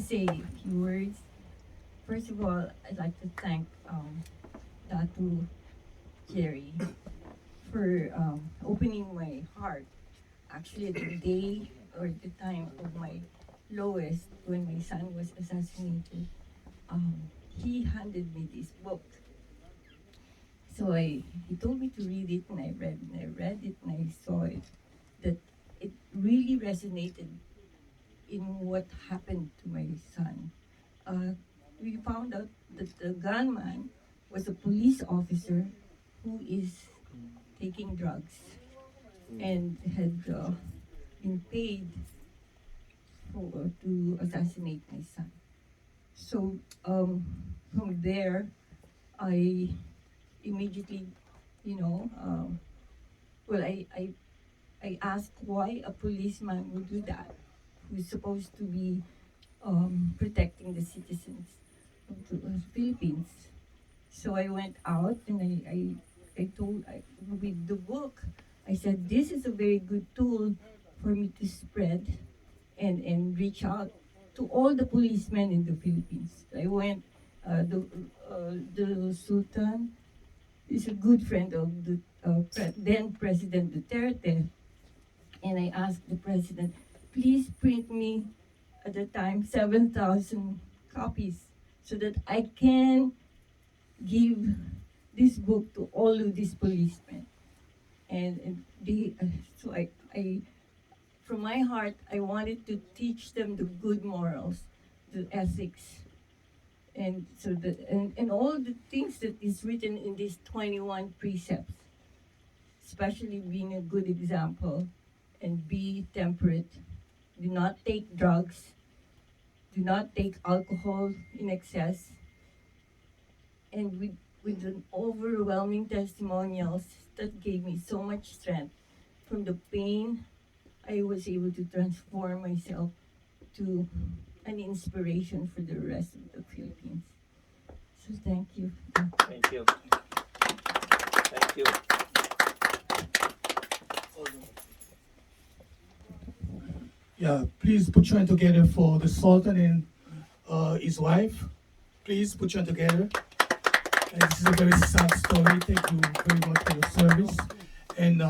say a few words. First of all, I'd like to thank Datu Jerry for opening my heart. Actually, the day or the time of my lowest, when my son was assassinated, he handed me this book. So he told me to read it, and I read it, and I saw it, that it really resonated in what happened to my son. Uh, we found out that the gunman was a police officer who is taking drugs and had been paid to assassinate my son. So from there, I immediately, you know, well, I asked why a policeman would do that, who's supposed to be protecting the citizens of the Philippines. So I went out and with the book, I said, this is a very good tool for me to spread and reach out to all the policemen in the Philippines. I went, the Sultan is a good friend of the then President Duterte, and I asked the president, please print me at the time 7,000 copies so that I can give this book to all of these policemen. And they, so I, from my heart, I wanted to teach them the good morals, the ethics, and all the things that is written in these 21 precepts, especially being a good example and be temperate. Do not take drugs. Do not take alcohol in excess. And with an overwhelming testimonials that gave me so much strength from the pain, I was able to transform myself to an inspiration for the rest of the Philippines. So thank you. Thank you. Thank you. Yeah, please put your hand together for the Sultan and his wife. Please put your hand together. And this is a very sad story. Thank you very much for your service. And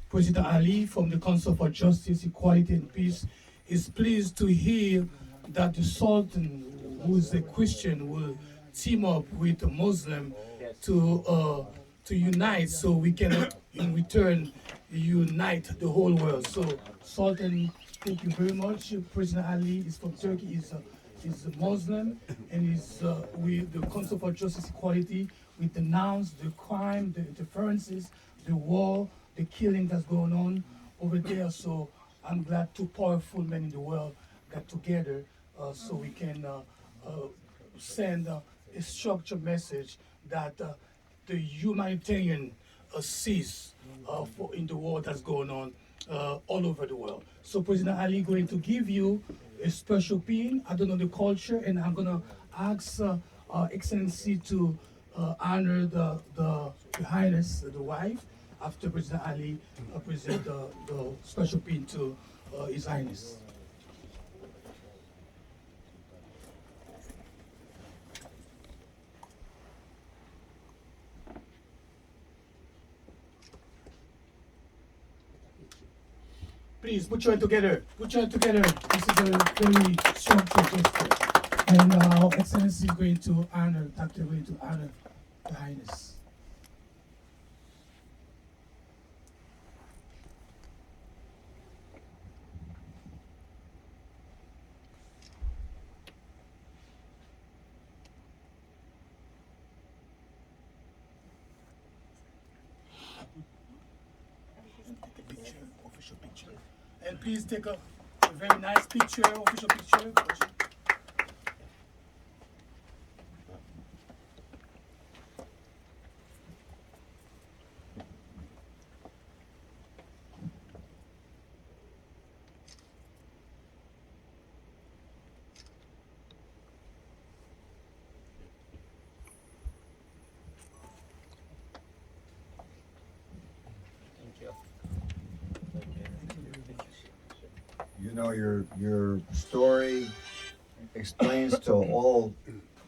President Ali from the Council for Justice, Equality and Peace is pleased to hear that the Sultan, who is a Christian, will team up with a Muslim to unite, so we can in return unite the whole world. So Sultan, thank you very much. President Ali is from Turkey. Is a Muslim, and is with the Council for Justice Equality. We denounce the crime, the interferences, the war, the killing that's going on over there. So I'm glad two powerful men in the world got together so we can send a structured message that the humanitarian cease for in the war that's going on all over the world. So President Ali going to give you a special pin. I don't know the culture, and I'm gonna ask Excellency to honor the Highness, the wife, after President Ali present the special pin to His Highness. Please put your hand together. Put your hand together. This is a very structured gesture. And Excellency is going to honor, Dr. going to honor the Highness. Take a picture, official picture. And please take a very nice picture, official picture. Thank you. You know, your story explains to all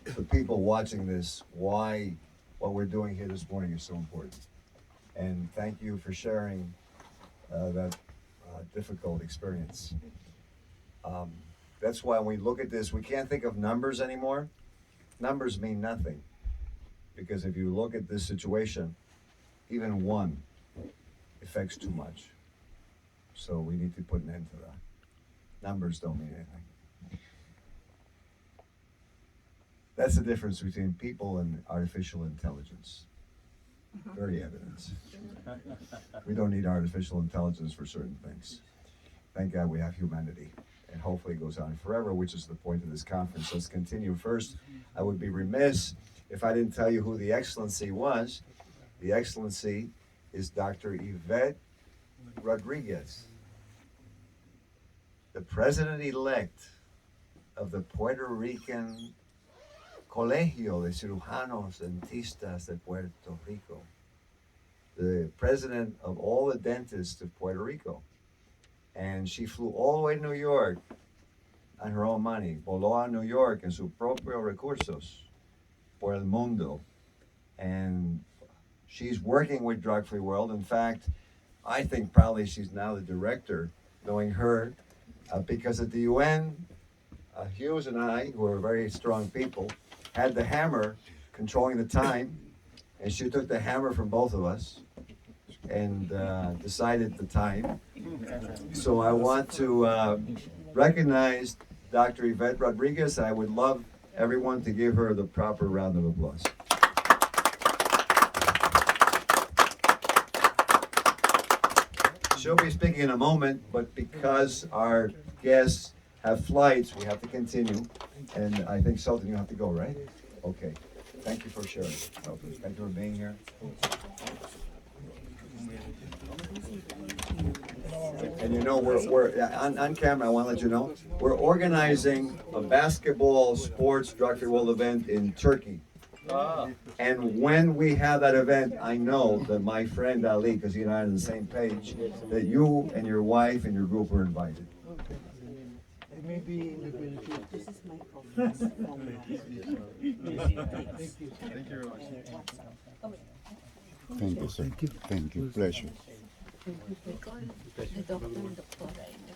the people watching this why what we're doing here this morning is so important. And thank you for sharing that difficult experience. That's why when we look at this, we can't think of numbers anymore. Numbers mean nothing. Because if you look at this situation, even one affects too much. So we need to put an end to that. Numbers don't mean anything. That's the difference between people and artificial intelligence. Very evident. We don't need artificial intelligence for certain things. Thank God we have humanity. And hopefully it goes on forever, which is the point of this conference. Let's continue. First, I would be remiss if I didn't tell you who the Excellency was. The Excellency is Dr. Yvette Rodriguez, the President-elect of the Puerto Rican Colegio de Cirujanos Dentistas de Puerto Rico, the president of all the dentists of Puerto Rico. And she flew all the way to New York on her own money, voló a New York en sus propios recursos por el Mundo. And she's working with Drug Free World. In fact, I think probably she's now the director, knowing her, because at the UN, Hughes and I, who are very strong people, had the hammer controlling the time, and she took the hammer from both of us and decided the time. So I want to recognize Dr. Yvette Rodriguez. I would love everyone to give her the proper round of applause. She'll be speaking in a moment, but because our guests have flights, we have to continue. And I think, Sultan, you have to go, right? Okay. Thank you for sharing. Thank you for being here. And you know, we're on camera, I want to let you know, we're organizing a basketball sports drug-free world event in Turkey. And when we have that event, I know that my friend Ali, because he and I are on the same page, that you and your wife and your group are invited. Maybe this is my conference. Thank you very much. Thank you, sir. Thank you. Pleasure. The doctor and doctora.